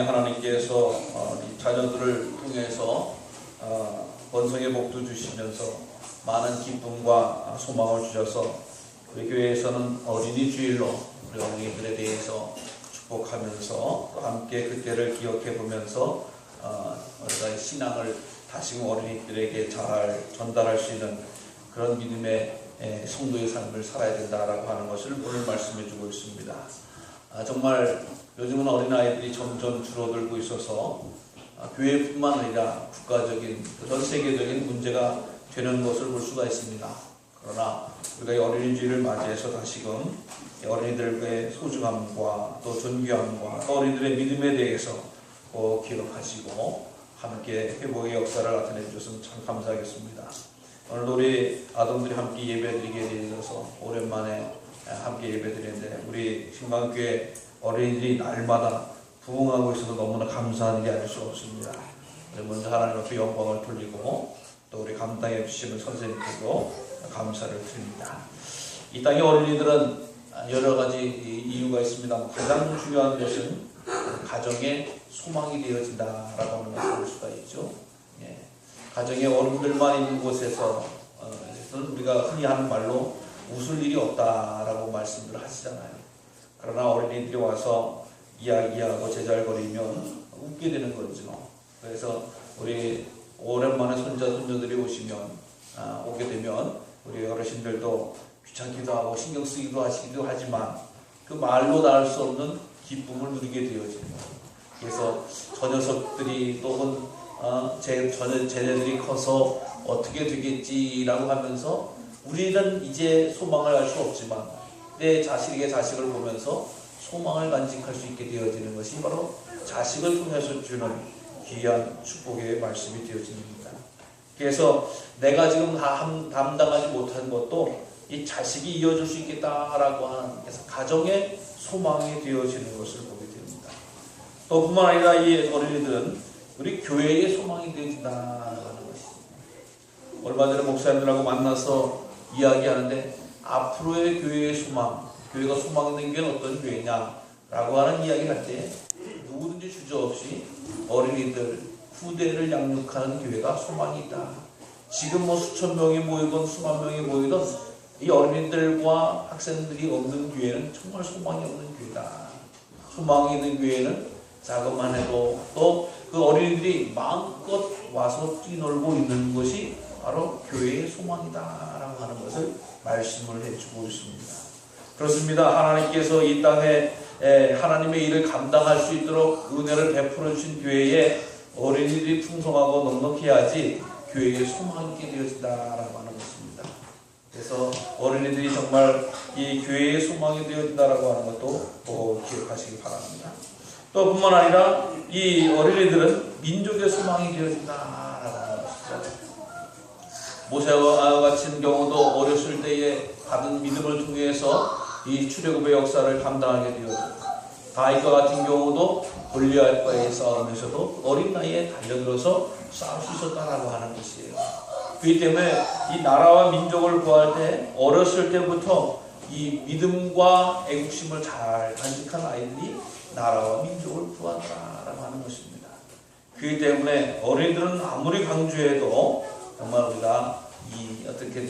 하나님께서 이 자녀들을 통해서 번성의 복도 주시면서 많은 기쁨과 소망을 주셔서 우리 교회에서는 어린이 주일로 우리 어린이들에 대해서 축복하면서 또 함께 그때를 기억해 보면서 우리가 신앙을 다시금 어린이들에게 잘 전달할 수 있는 그런 믿음의 성도의 삶을 살아야 된다라고 하는 것을 오늘 말씀해 주고 있습니다. 정말 요즘은 어린아이들이 점점 줄어들고 있어서 교회뿐만 아니라 국가적인 전 세계적인 문제가 되는 것을 볼 수가 있습니다. 그러나 우리가 이 어린이주일을 맞이해서 다시금 어린이들의 소중함과 또 존귀함과 또 어린이들의 믿음에 대해서 꼭 기록하시고 함께 회복의 역사를 나타내 주셨으면 참 감사하겠습니다. 오늘 우리 아동들이 함께 예배드리게 되어서 오랜만에 함께 예배드리는데 우리 신방교회 어린이들이 날마다 부흥하고 있어서 너무나 감사한 일이 아닐 수가 없습니다. 먼저 하나님 앞에 영광을 돌리고 또 우리 감당해 주시는 선생님께도 감사를 드립니다. 이 땅의 어린이들은 여러 가지 이유가 있습니다. 가장 중요한 것은 가정의 소망이 되어진다라고 하는 것을 볼 수가 있죠. 가정의 어른들만 있는 곳에서 우리가 흔히 하는 말로 웃을 일이 없다라고 말씀을 하시잖아요. 그러나 어린이들이 와서 이야기하고 제잘거리면 웃게 되는 거죠. 그래서 우리 오랜만에 손자 손녀들이 오게 되면 우리 어르신들도 귀찮기도 하고 신경 쓰기도 하지만 그 말로 닿을 수 없는 기쁨을 누리게 되어집니다. 그래서 저 녀석들이 또는 쟤네들이 커서 어떻게 되겠지라고 하면서 우리는 이제 소망을 알 수 없지만 내 자식에게 자식을 보면서 소망을 간직할 수 있게 되어지는 것이 바로 자식을 통해서 주는 귀한 축복의 말씀이 되어집니다. 그래서 내가 지금 담당하지 못한 것도 이 자식이 이어줄 수 있겠다라고 하는 그래서 가정의 소망이 되어지는 것을 보게 됩니다. 또 뿐만 아니라 이 어린이들은 우리 교회의 소망이 되어진다는 것입니다. 얼마 전에 목사님들하고 만나서 이야기하는데 앞으로의 교회의 소망, 교회가 소망 있는 교회는 어떤 교회냐라고 하는 이야기를 할 때 누구든지 주저없이 어린이들, 후대를 양육하는 교회가 소망이 있다. 지금 수천 명이 모이건 수만 명이 모이던 이 어린이들과 학생들이 없는 교회는 정말 소망이 없는 교회다. 소망이 있는 교회는 자그만 해도 또 그 어린이들이 마음껏 와서 뛰놀고 있는 것이 바로 교회의 소망이다라고 하는 것을 말씀을 해주고 있습니다. 그렇습니다. 하나님께서 이 땅에 하나님의 일을 감당할 수 있도록 은혜를 베풀어 주신 교회에 어린이들이 풍성하고 넉넉해야지 교회의 소망이 있게 되어진다라고 하는 것입니다. 그래서 어린이들이 정말 이 교회의 소망이 되어진다라고 하는 것도 꼭 기억하시기 바랍니다. 또 뿐만 아니라 이 어린이들은 민족의 소망이 되어진다라고 하는 것이죠. 모세와 같은 경우도 어렸을 때에 받은 믿음을 통해서 이 출애굽의 역사를 감당하게 되었고 다윗과 같은 경우도 골리앗과의 싸움에서도 어린 나이에 달려들어서 싸울 수 있었다라고 하는 것이에요. 그렇기 때문에 이 나라와 민족을 구할 때 어렸을 때부터 이 믿음과 애국심을 잘 간직한 아이들이 나라와 민족을 구한다라고 하는 것입니다. 그렇기 때문에 어린이들은 아무리 강조해도 정말 우리가 어떻게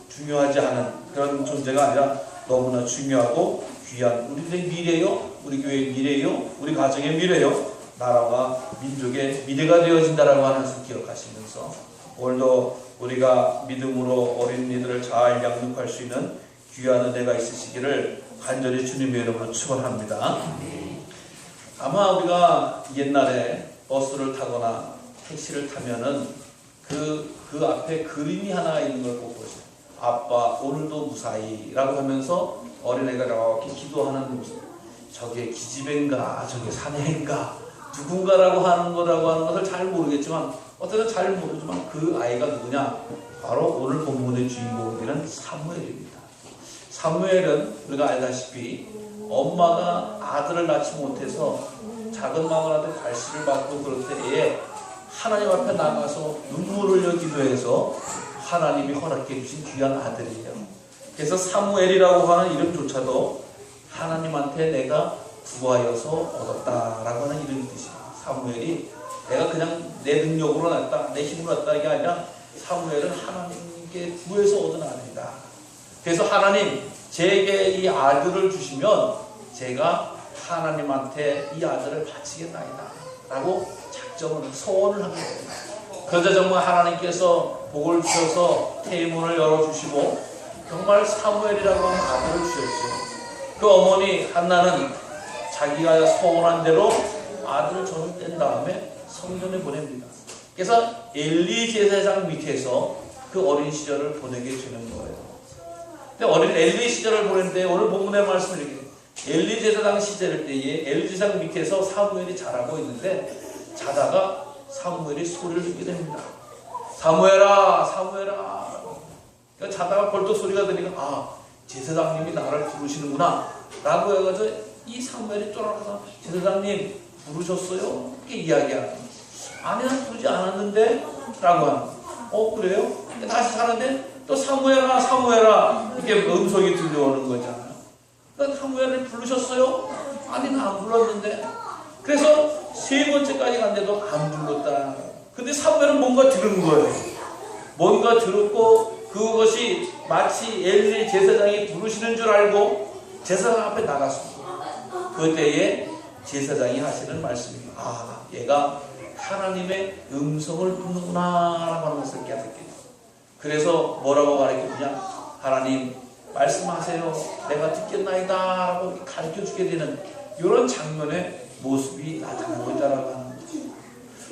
중요하지 않은 그런 존재가 아니라 너무나 중요하고 귀한 우리들의 미래요, 우리 교회의 미래요, 우리 가정의 미래요, 나라와 민족의 미래가 되어진다라고 하는 것을 기억하시면서 오늘도 우리가 믿음으로 어린이들을 잘 양육할 수 있는 귀한 은혜가 있으시기를 간절히 주님의 이름으로 축원합니다. 아마 우리가 옛날에 버스를 타거나 택시를 타면은 그 앞에 그림이 하나 있는 걸 꼭 보세요. 아빠 오늘도 무사히라고 하면서 어린애가 이렇게 기도하는 모습. 저게 기집애인가 저게 사내인가 누군가라고 하는 것을 잘 모르겠지만 어떤 잘 모르지만 그 아이가 누구냐? 바로 오늘 본문의 주인공이 되는 사무엘입니다. 사무엘은 우리가 알다시피 엄마가 아들을 낳지 못해서 작은 마누라한테 갈시를 받고 그럴 때에 하나님 앞에 나가서 눈물을 흘려 기도해서 하나님이 허락해 주신 귀한 아들이에요. 그래서 사무엘이라고 하는 이름조차도 하나님한테 내가 구하여서 얻었다라고 하는 이름이 뜻이에요. 사무엘이 내가 그냥 내 능력으로 났다, 내 힘으로 났다 이게 아니라 사무엘은 하나님께 구해서 얻은 아들이다. 그래서 하나님 제게 이 아들을 주시면 제가 하나님한테 이 아들을 바치겠나이다 라고 작정을 소원을 한 거예요. 그러자 정말 하나님께서 복을 주셔서 태문을 열어주시고 정말 사무엘이라고 하는 아들을 주셨죠. 그 어머니 한나는 자기가 소원한 대로 아들을 젖을 뗀 다음에 성전에 보냅니다. 그래서 엘리 제사장 밑에서 그 어린 시절을 보내게 되는 거예요. 근데 어린 엘리 시절을 보냈는데 오늘 본문의 말씀을 이렇게 엘리 제사장 시절 때에 엘리 제사장 밑에서 사무엘이 자라고 있는데 자다가 사무엘이 소리를 듣게 됩니다. 사무엘아, 사무엘아. 그러니까 자다가 벌떡 소리가 들리니까 제사장님이 나를 부르시는구나 라고 해가지고 이 사무엘이 돌아가서 제사장님 부르셨어요? 이렇게 이야기하는 아니 난 부르지 않았는데 라고 하는 그래요? 다시 하는데 또 사무엘아 사무엘아 이렇게 음성이 들려오는 거잖아요. 그러니까 사무엘을 부르셨어요? 아니 나 안 불렀는데. 그래서 세 번째까지 갔는데도 안 불렀다. 근데 사무엘은 뭔가 들은 거예요. 뭔가 들었고 그것이 마치 엘리 제사장이 부르시는 줄 알고 제사장 앞에 나갔습니다. 그때에 제사장이 하시는 말씀입니다. 얘가 하나님의 음성을 듣는구나 라고 하는 것을 깨닫게 돼요. 그래서 뭐라고 가르쳐주냐, 하나님 말씀하세요, 내가 듣겠나이다 라고 가르쳐주게 되는 이런 장면의 모습이 나타나고 있다라고 하는 거죠.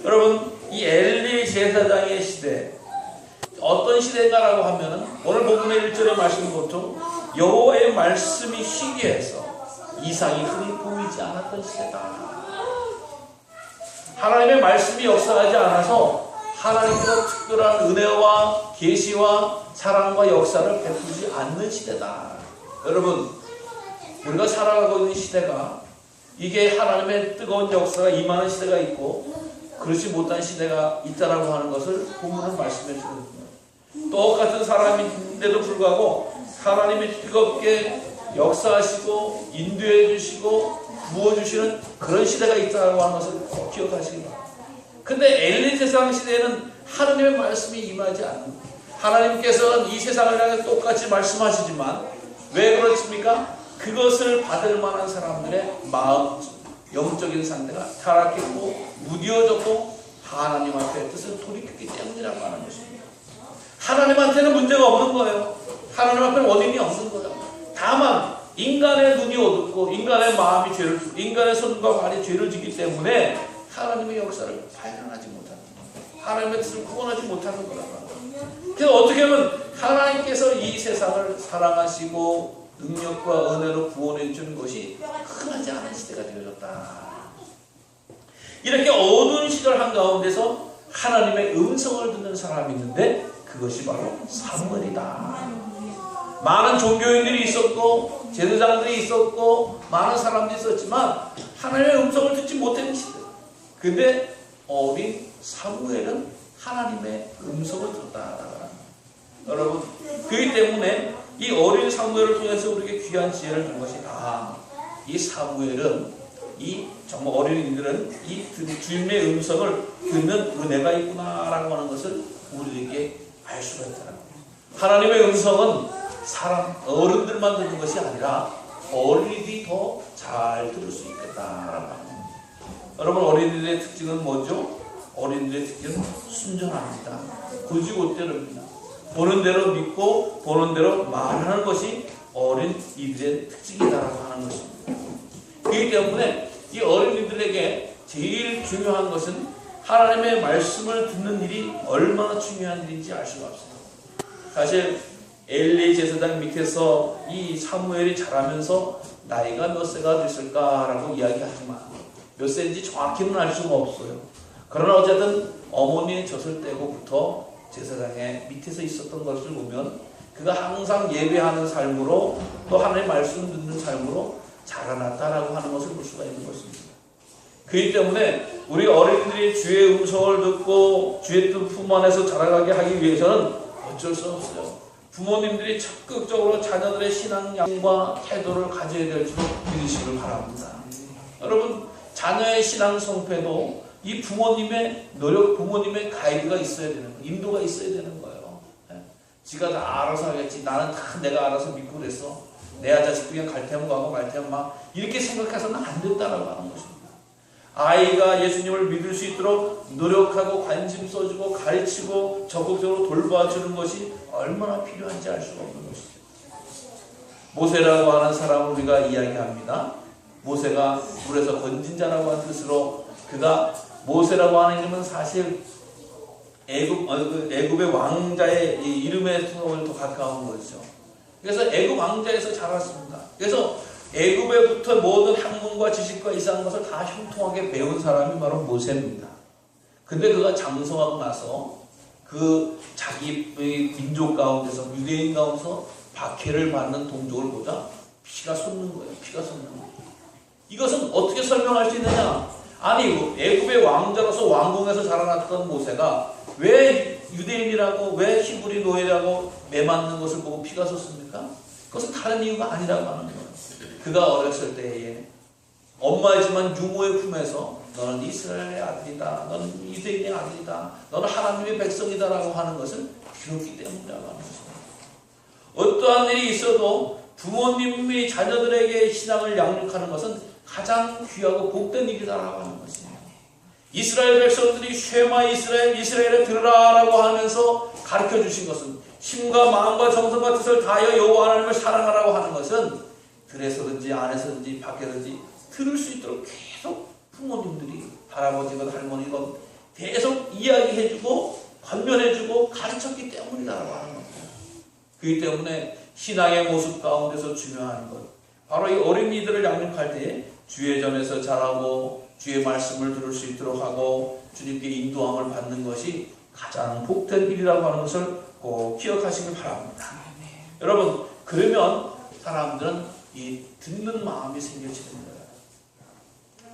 여러분, 이 엘리 제사장의 시대 어떤 시대인가라고 하면은 오늘 본문의 1절의 말씀은 보통 여호와의 말씀이 희귀해서 이상이 흔히 보이지 않았던 시대다. 하나님의 말씀이 역사하지 않아서 하나님께서 특별한 은혜와 계시와 사랑과 역사를 베푸지 않는 시대다. 여러분, 우리가 살아가고 있는 시대가 이게 하나님의 뜨거운 역사가 임하는 시대가 있고 그렇지 못한 시대가 있다라고 하는 것을 본문은 말씀해 주거든요. 똑같은 사람인데도 불구하고 하나님이 뜨겁게 역사하시고 인도해 주시고 부어주시는 그런 시대가 있다고 하는 것을 꼭 기억하시기 바랍니다. 근데 엘리 세상 시대에는 하나님의 말씀이 임하지 않는, 하나님께서는 이 세상을 향해 똑같이 말씀하시지만 왜 그렇습니까? 그것을 받을 만한 사람들의 마음, 영적인 상태가 타락했고 무디어졌고 하나님 앞에 뜻을 돌이켰기 때문이라고 하는 것입니다. 하나님한테는 문제가 없는 거예요. 하나님 앞에는 원인이 없는 거예요. 다만 인간의 눈이 어둡고 인간의 마음이 죄를, 인간의 손과 발이 죄를 짓기 때문에 하나님의 역사를 발견하지 못하는, 하나님의 뜻을 구원하지 못하는 거라고. 그래서 어떻게 보면 하나님께서 이 세상을 사랑하시고 능력과 은혜로 구원해 주는 것이 흔하지 않은 시대가 되어졌다. 이렇게 어두운 시절 한가운데서 하나님의 음성을 듣는 사람이 있는데 그것이 바로 사무엘이다. 많은 종교인들이 있었고 제사장들이 있었고 많은 사람들이 있었지만 하나님의 음성을 듣지 못했는 시대. 근데 어린 사무엘은 하나님의 음성을 들었다. 여러분, 그렇기 때문에 이 어린 사무엘을 통해서 우리에게 귀한 지혜를 준 것이 이 사무엘은, 이 정말 어린이들은 이 주님의 음성을 듣는 은혜가 있구나라고 하는 것을 우리에게 알 수가 있더라고요. 하나님의 음성은 사람, 어른들만 듣는 것이 아니라 어린이들이 더 잘 들을 수 있겠다라고 합니다. 여러분, 어린이들의 특징은 뭐죠? 어린이들의 특징은 순전합니다. 고지고대로입니다. 보는 대로 믿고 보는 대로 말하는 것이 어린이들의 특징이다라고 하는 것입니다. 그렇기 때문에 이 어린이들에게 제일 중요한 것은 하나님의 말씀을 듣는 일이 얼마나 중요한 일인지 알 수가 없어요. 사실 엘리 제사장 밑에서 이 사무엘이 자라면서 나이가 몇 세가 됐을까라고 이야기하지만 몇 세인지 정확히는 알 수가 없어요. 그러나 어쨌든 어머니의 젖을 떼고부터 제사장의 밑에서 있었던 것을 보면 그가 항상 예배하는 삶으로 또 하나님의 말씀 듣는 삶으로 자라났다라고 하는 것을 볼 수가 있는 것입니다. 그렇기 때문에 우리 어린이들이 주의 음성을 듣고 주의 뜻 품 안에서 자라가게 하기 위해서는 어쩔 수 없어요. 부모님들이 적극적으로 자녀들의 신앙과 태도를 가져야 될 줄 믿으시길 바랍니다. 여러분, 자녀의 신앙 성패도 이 부모님의 노력, 부모님의 가이드가 있어야 되는 거예요. 인도가 있어야 되는 거예요. 지가 다 알아서 하겠지. 나는 다 내가 알아서 믿고 그랬어. 내 자식 그냥 갈 테면 가고 말 테면 막 이렇게 생각해서는 안 된다라고 하는 것입니다. 아이가 예수님을 믿을 수 있도록 노력하고 관심 써주고 가르치고 적극적으로 돌봐주는 것이 얼마나 필요한지 알 수가 없는 것이죠. 모세라고 하는 사람을 우리가 이야기합니다. 모세가 물에서 건진 자라고 하는 뜻으로 그가 모세라고 하는 이름은 사실 애굽의 왕자의 이름에서 더 가까운 거죠. 그래서 애굽 왕자에서 자랐습니다. 그래서 애굽에부터 모든 학문과 지식과 이상한 것을 다 형통하게 배운 사람이 바로 모세입니다. 근데 그가 장성하고 나서 그 자기 민족 가운데서 유대인 가운데서 박해를 받는 동족을 보자 피가 솟는 거예요. 피가 솟는 거예요. 이것은 어떻게 설명할 수 있느냐? 아니 애굽의 왕자로서 왕궁에서 자라났던 모세가 왜 유대인이라고 왜 히브리 노예라고 매맞는 것을 보고 피가 솟습니까? 그것은 다른 이유가 아니라고 하는 거예요. 그가 어렸을 때에 엄마이지만 유모의 품에서 너는 이스라엘의 아들이다. 너는 유대인의 아들이다. 너는 하나님의 백성이다라고 하는 것을 배웠기 때문이라고 하는 것입니다. 어떠한 일이 있어도 부모님이 자녀들에게 신앙을 양육하는 것은 가장 귀하고 복된 일이다라고 하는 것입니다. 이스라엘 백성들이 쉐마 이스라엘에 들으라라고 하면서 가르쳐 주신 것은 힘과 마음과 정성과 뜻을 다하여 여호와 하나님을 사랑하라고 하는 것은 들에서든지 안에서든지 밖에서든지 들을 수 있도록 계속 부모님들이 할아버지건 할머니건 계속 이야기해주고 권면해주고 가르쳤기 때문이다라고 하는 겁니다. 그렇기 때문에 신앙의 모습 가운데서 중요한 것 바로 이 어린이들을 양육할 때 주의 전에서 자라고 주의 말씀을 들을 수 있도록 하고 주님께 인도함을 받는 것이 가장 복된 일이라고 하는 것을 꼭 기억하시길 바랍니다. 여러분 그러면 사람들은 이 듣는 마음이 생겨지는 거예요.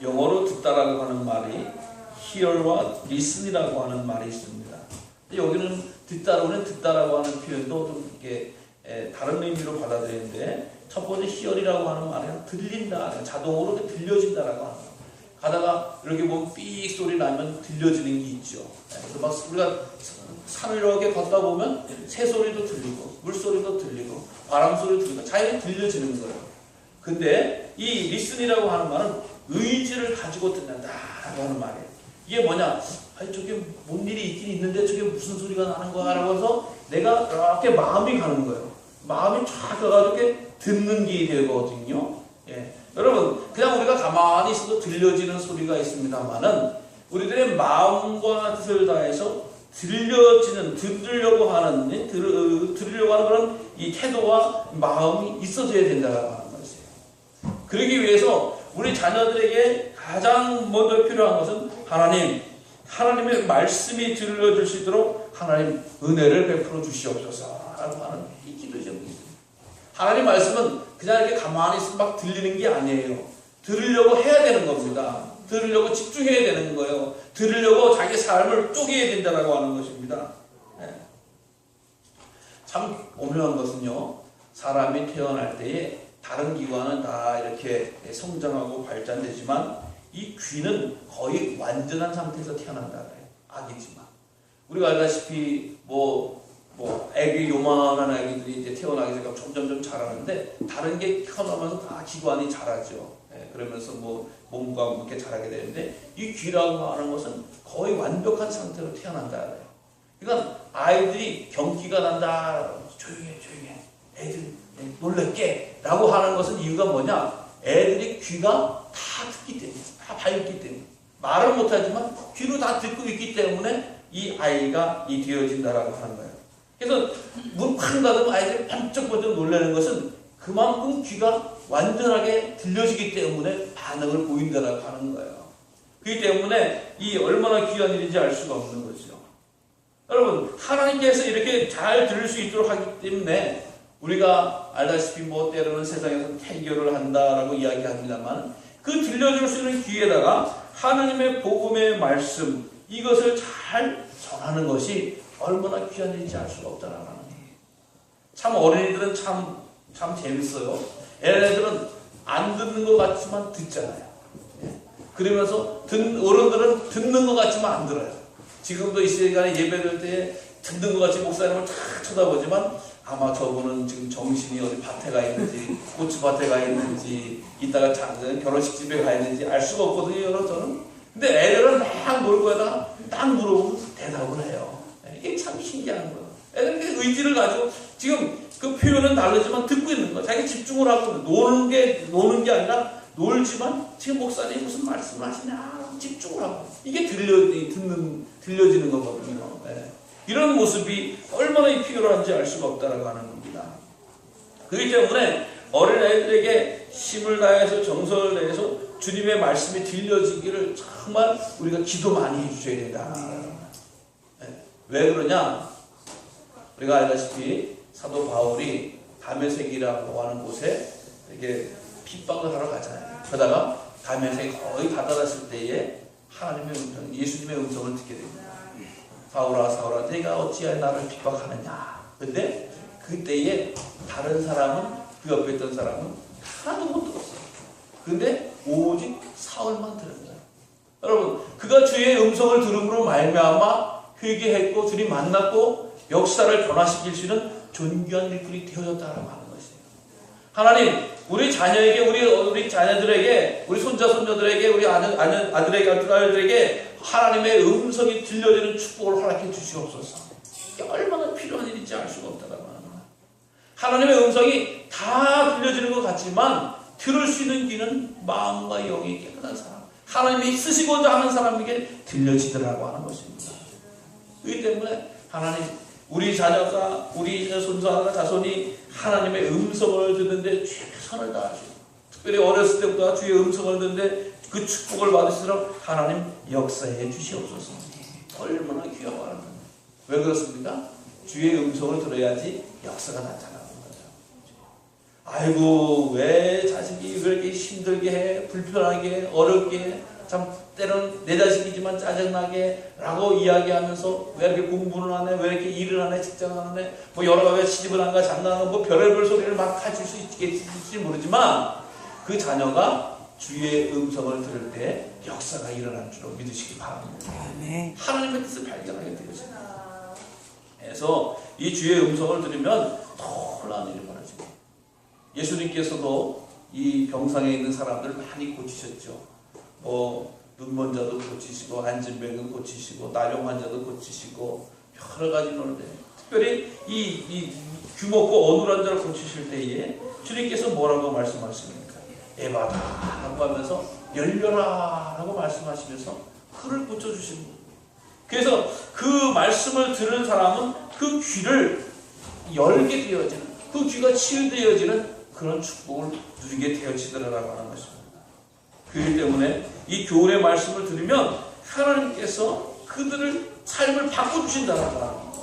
영어로 듣다라고 하는 말이 hear와 listen이라고 하는 말이 있습니다. 여기는 듣다라고 하는 표현도 좀 이렇게 다른 의미로 받아들이는데 첫 번째 hear이라고 하는 말은 들린다, 자동으로 들려진다라고 하는 거예요. 가다가 이렇게 보면 삑 소리 나면 들려지는 게 있죠. 그래서 막 우리가 산을 이렇게 걷다 보면 새 소리도 들리고 물 소리도 들리고 바람 소리도 들리고 자연히 들려지는 거예요. 근데 이 리슨이라고 하는 말은 의지를 가지고 듣는다라고 하는 말이에요. 이게 뭐냐? 아니 저게 뭔 일이 있긴 있는데 저게 무슨 소리가 나는 거야라고 해서 내가 이렇게 마음이 가는 거예요. 마음이 쫙 가가지고 이렇게 듣는 게 되거든요. 예. 여러분 그냥 우리가 가만히 있어도 들려지는 소리가 있습니다만은 우리들의 마음과 뜻을 다해서 들으려고 하는 그런 이 태도와 마음이 있어져야 된다고 하는 것이에요. 그러기 위해서 우리 자녀들에게 가장 먼저 필요한 것은 하나님의 말씀이 들려줄 수 있도록 하나님 은혜를 베풀어 주시옵소서라고 하는 이 기도 제목입니다. 하나님 말씀은 그냥 이렇게 가만히 있으면 막 들리는 게 아니에요. 들으려고 해야 되는 겁니다. 들으려고 집중해야 되는 거예요. 들으려고 자기 삶을 쪼개야 된다고 하는 것입니다. 네. 참 오묘한 것은요. 사람이 태어날 때에 다른 기관은 다 이렇게 성장하고 발전되지만 이 귀는 거의 완전한 상태에서 태어난다 그래요. 아기지만. 우리가 알다시피 애기 요만한 아기들이 이제 태어나기 전에 점점 자라는데 다른 게 태어나면서 다 기관이 자라죠. 그러면서 몸과 이렇게 자라게 되는데 이 귀라고 하는 것은 거의 완벽한 상태로 태어난다 그래요. 그러니까 아이들이 경기가 난다. 조용해. 애들 놀랄게 라고 하는 것은 이유가 뭐냐? 애들이 귀가 다 듣기 때문에, 다 밝기 때문에. 말은 못하지만 귀로 다 듣고 있기 때문에 이 아이가 되어진다라고 하는 거예요. 그래서 문 팍 닫으면 아이들이 번쩍번쩍 놀라는 것은 그만큼 귀가 완전하게 들려지기 때문에 반응을 보인다라고 하는 거예요. 그렇기 때문에 이 얼마나 귀한 일인지 알 수가 없는 거죠. 여러분, 하나님께서 이렇게 잘 들을 수 있도록 하기 때문에 우리가 알다시피 때로는 세상에서 태교를 한다라고 이야기합니다만 그 들려줄 수 있는 귀에다가 하나님의 복음의 말씀 이것을 잘 전하는 것이 얼마나 귀한 일인지 알 수가 없다라는 거예요. 참 어린이들은 참 재밌어요. 얘네들은 안 듣는 것 같지만 듣잖아요. 그러면서 어른들은 듣는 것 같지만 안 들어요. 지금도 이 시간에 예배될 때 듣는 것 같이 목사님을 탁 쳐다보지만 아마 저분은 지금 정신이 어디 밭에 가 있는지 고추밭에 가 있는지 이따가 결혼식 집에 가 있는지 알 수가 없거든요. 저는. 근데 애들은 막 놀 거에다가 딱 물어보고 대답을 해요. 이게 참 신기한 거예요. 애들은 의지를 가지고 지금 그 표현은 다르지만 듣고 있는 거야. 자기 집중을 하고 노는 게 아니라 놀지만 지금 목사님이 무슨 말씀을 하시냐 집중을 하고 이게 들려지는 거거든요. 네. 이런 모습이 얼마나 필요한지 알 수가 없다라고 하는 겁니다. 그렇기 때문에 어린아이들에게 힘을 다해서 정성을 다해서 주님의 말씀이 들려지기를 정말 우리가 기도 많이 해주셔야 된다. 네. 왜 그러냐? 우리가 알다시피 사도 바울이 다메섹이라고 하는 곳에 이렇게 핍박을 하러 가잖아요. 그러다가 다메섹이 거의 다 닫았을 때에 하나님의 음성, 예수님의 음성을 듣게 됩니다. 사울아 사울아 내가 어찌하여 나를 핍박하느냐. 근데 그때에 다른 사람은 그 옆에 있던 사람은 하나도 못 들었어요. 근데 오직 사울만 들은 거예요. 여러분 그가 주의 음성을 들음으로 말미암아 회개했고 주님 만났고 역사를 변화시킬 수 있는 존귀한 일꾼이 되어졌다라고 하는 것이에요. 하나님 우리 자녀에게 우리 자녀들에게 우리 손자 손녀들에게 우리 아들에게 아들들에게 하나님의 음성이 들려지는 축복을 허락해 주시옵소서. 이게 얼마나 필요한 일인지 알 수가 없다라고 하는 거예요. 하나님의 음성이 다 들려지는 것 같지만 들을 수 있는 귀는 마음과 영이 깨끗한 사람, 하나님이 쓰시고자 하는 사람에게 들려지더라고 하는 것입니다. 그렇기 때문에 하나님 우리 자녀가 우리 손자가 자손이 하나님의 음성을 듣는데 최선을 다하시고 특별히 어렸을 때부터 주의 음성을 듣는데 그 축복을 받으시도록 하나님 역사해 주시옵소서. 얼마나 귀하고 아름다워요. 왜 그렇습니까? 주의 음성을 들어야지 역사가 나타나는 거죠. 아이고 왜 자식이 그렇게 힘들게 해 불편하게 어렵게 참 때로는 내 자식이지만 짜증나게 라고 이야기하면서 왜 이렇게 공부는 안 해? 왜 이렇게 일을 안 해? 직장을 안 해? 뭐 여러 가지 시집을 안 가? 장가는 뭐 별의별 소리를 막 하실 수 있겠지 모르지만 그 자녀가 주의 음성을 들을 때 역사가 일어날 줄로 믿으시기 바랍니다. 하나님의 뜻을 발견하게 되어집니다. 그래서 이 주의 음성을 들으면 놀라운 일이 벌어집니다. 예수님께서도 이 병상에 있는 사람들 많이 고치셨죠. 눈먼 자도 고치시고 안진병도 고치시고 나병 환자도 고치시고 여러 가지 노는데 특별히 이 귀먹고 어눌한 자를 고치실 때에 주님께서 뭐라고 말씀하십니까? 에바다 라고 하면서 열려라 라고 말씀하시면서 그를 고쳐주시는 거예요. 그래서 그 말씀을 들은 사람은 그 귀를 열게 되어지는 그 귀가 치유되어지는 그런 축복을 누리게 되어지더라라고 하는 것입니다. 그렇기 때문에 이 교훈의 말씀을 들으면 하나님께서 그들을 삶을 바꿔주신다는 거예요.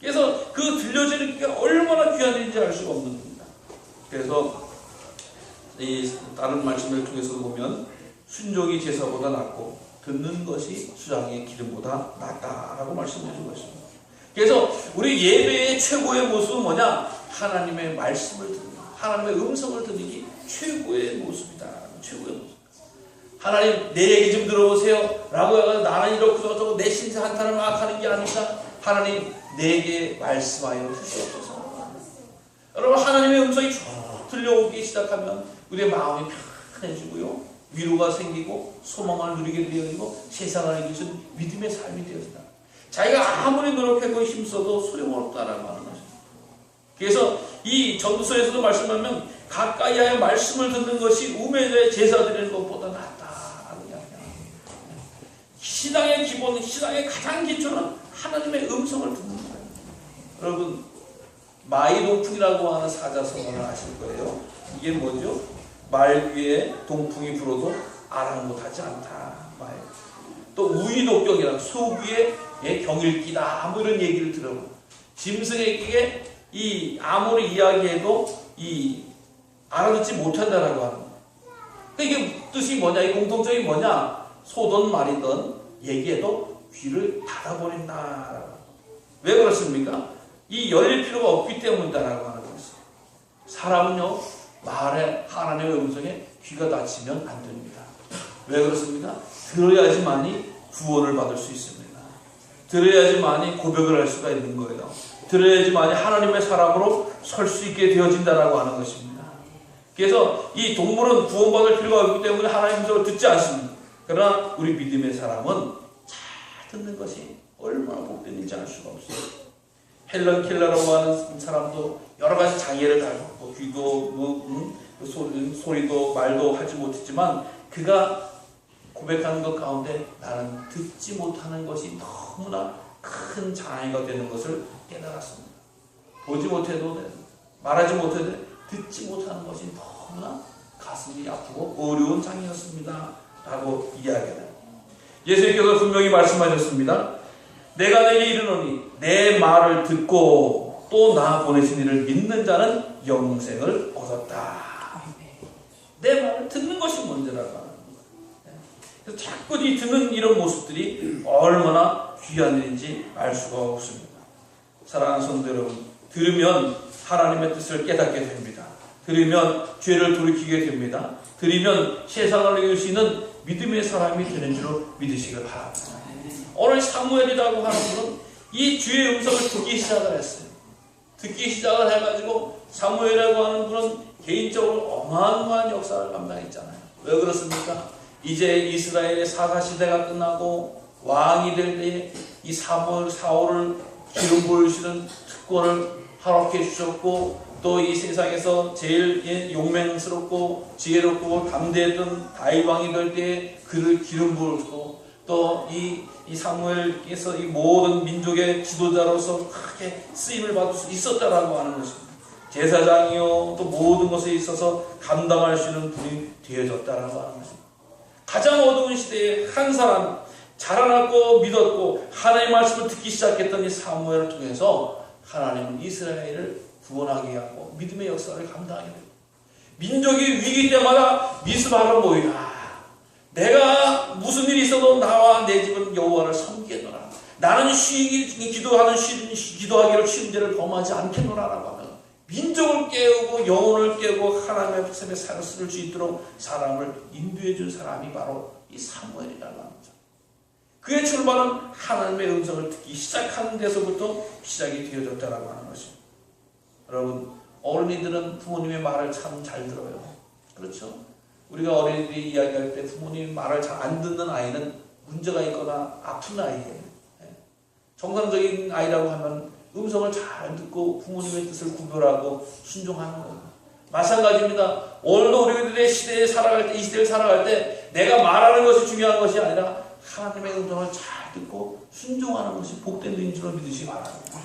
그래서 그 들려지는 게 얼마나 귀한 일인지 알 수가 없는 겁니다. 그래서 이 다른 말씀을 통해서 보면 순종이 제사보다 낫고 듣는 것이 수장의 기름보다 낫다라고 말씀해 준 것입니다. 그래서 우리 예배의 최고의 모습은 뭐냐? 하나님의 말씀을 듣는 하나님의 음성을 듣는 최고의 모습이다. 최고의 모습. 하나님 내 얘기 좀 들어보세요 라고 해서 나는 이렇고 저렇고 내 신세 한탄을 막 하는 게 아니라 하나님 내게 말씀하여 주시옵소서. 여러분 하나님의 음성이 쭉 들려오기 시작하면 우리의 마음이 편해지고요 위로가 생기고 소망을 누리게 되어지고 세상을 이기신 믿음의 삶이 되어진다. 자기가 아무리 노력하고 힘써도 소용없다라고 하는 것입니다. 그래서 이 전도서에서도 말씀하면 가까이 하여 말씀을 듣는 것이 우매자의 제사 드리는 것보다 낫다라고 이야기합니다. 신앙의 기본, 신앙의 가장 기초는 하나님의 음성을 듣는 거예요. 여러분 마이동풍이라고 하는 사자성어를 아실 거예요. 이게 뭐죠? 말 위에 동풍이 불어도 아랑곳하지 않다. 또 우이독경이라고 소 위에 경일기다 뭐 이런 얘기를 들어보고 짐승에게 이 아무리 이야기해도 알아듣지 못한다라고 하는 거예요. 이게 뜻이 뭐냐? 이 공통점이 뭐냐? 소든 말이든 얘기해도 귀를 닫아버린다. 왜 그렇습니까? 이 열릴 필요가 없기 때문이다라고 하는 것이죠. 사람은요 말에 하나님의 음성에 귀가 닫히면 안 됩니다. 왜 그렇습니까? 들어야지만이 구원을 받을 수 있습니다. 들어야지만이 고백을 할 수가 있는 거예요. 들어야지만이 하나님의 사람으로 설 수 있게 되어진다라고 하는 것입니다. 그래서 이 동물은 구원받을 필요가 없기 때문에 하나님의 음성을 듣지 않습니다. 그러나 우리 믿음의 사람은 잘 듣는 것이 얼마나 복된지 알 수가 없어요. 헬런 켈러라고 하는 사람도 여러 가지 장애를 가지고 귀도 소리도 말도 하지 못했지만 그가 고백하는 것 가운데 나는 듣지 못하는 것이 너무나 큰 장애가 되는 것을 깨달았습니다. 보지 못해도 말하지 못해도 듣지 못하는 것이 너무나 가슴이 아프고 어려운 장애였습니다 라고 이야기해요. 예수님께서 분명히 말씀하셨습니다. 내가 내게 이르노니 내 말을 듣고 또 나 보내신 이를 믿는 자는 영생을 얻었다. 내 말을 듣는 것이 문제라고 하는 거예요. 그래서 자꾸 이 듣는 이런 모습들이 얼마나 귀한 일인지 알 수가 없습니다. 사랑하는 성도 여러분, 들으면 하나님의 뜻을 깨닫게 됩니다. 들으면 죄를 돌이키게 됩니다. 들으면 세상을 이길 수 있는 믿음의 사람이 되는 줄로 믿으시길 바랍니다. 오늘 사무엘이라고 하는 분은 이 주의 음성을 듣기 시작을 했어요. 듣기 시작을 해가지고 사무엘이라고 하는 분은 개인적으로 어마어마한 역사를 감당했잖아요. 왜 그렇습니까? 이제 이스라엘의 사사시대가 끝나고 왕이 될 때에 이 사울을 기름 부으시는 특권을 허락해 주셨고 또 이 세상에서 제일 용맹스럽고 지혜롭고 담대했던 다윗 왕이 될 때에 그를 기름 부으시고 또 이 사무엘께서 이 모든 민족의 지도자로서 크게 쓰임을 받을 수 있었다라고 하는 것입니다. 제사장이요 또 모든 것에 있어서 감당할 수 있는 분이 되어졌다라고 하는 것입니다. 가장 어두운 시대에 한 사람 자라났고 믿었고 하나님의 말씀을 듣기 시작했던 이 사무엘을 통해서 하나님은 이스라엘을 구원하게 하고 믿음의 역사를 감당하게 됩니다. 민족이 위기 때마다 미스바로 모이라. 내가 무슨 일이 있어도 나와 내 집은 여호와를 섬기노라. 나는 기도하기로 쉬운 죄를 범하지 않겠노라라고 하면 민족을 깨우고 영혼을 깨우고 하나님의 삶에 살을 쓸 수 있도록 사람을 인도해 준 사람이 바로 이 사무엘이라는 거죠. 그의 출발은 하나님의 음성을 듣기 시작하는 데서부터 시작이 되어졌다라고 하는 것입니다. 여러분, 어린이들은 부모님의 말을 참 잘 들어요. 그렇죠? 우리가 어린이들이 이야기할 때 부모님의 말을 잘 안 듣는 아이는 문제가 있거나 아픈 아이예요. 정상적인 아이라고 하면 음성을 잘 듣고 부모님의 뜻을 구별하고 순종하는 거예요. 마찬가지입니다. 오늘도 우리들의 시대에 살아갈 때, 이 시대를 살아갈 때 내가 말하는 것이 중요한 것이 아니라 하나님의 음성을 잘 듣고 순종하는 것이 복된 일인 줄 믿으시기 바랍니다.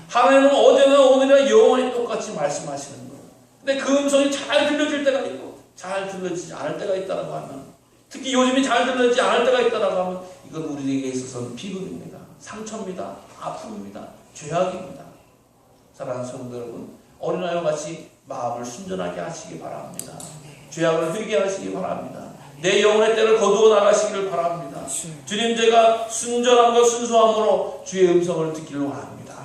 하나님은 어제나 오늘이나 영원히 똑같이 말씀하시는 거예요. 근데 그 음성이 잘 들려질 때가 있고 잘 들려지지 않을 때가 있다고 하면, 특히 요즘이 잘 들려지지 않을 때가 있다고 하면 이건 우리에게 있어서는 비극입니다. 상처입니다. 아픔입니다. 죄악입니다. 사랑하는 성도 여러분, 어린아이와 같이 마음을 순전하게 하시기 바랍니다. 죄악을 회개하시기 바랍니다. 내 영혼의 때를 거두어 나가시기를 바랍니다. 주님, 제가 순전함과 순수함으로 주의 음성을 듣기를 원합니다.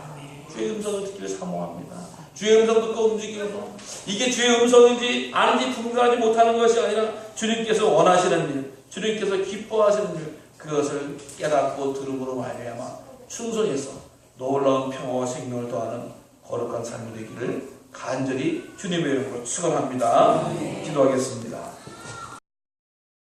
주의 음성을 듣기를 사모합니다. 주의 음성 듣고 움직이고, 이게 주의 음성인지 아닌지 분간하지 못하는 것이 아니라 주님께서 원하시는 일, 주님께서 기뻐하시는 일, 그것을 깨닫고 들음으로 말미암아 충성해서 놀라운 평화와 생명을 더하는 거룩한 삶이 되기를 간절히 주님의 이름으로 축원합니다. 기도하겠습니다.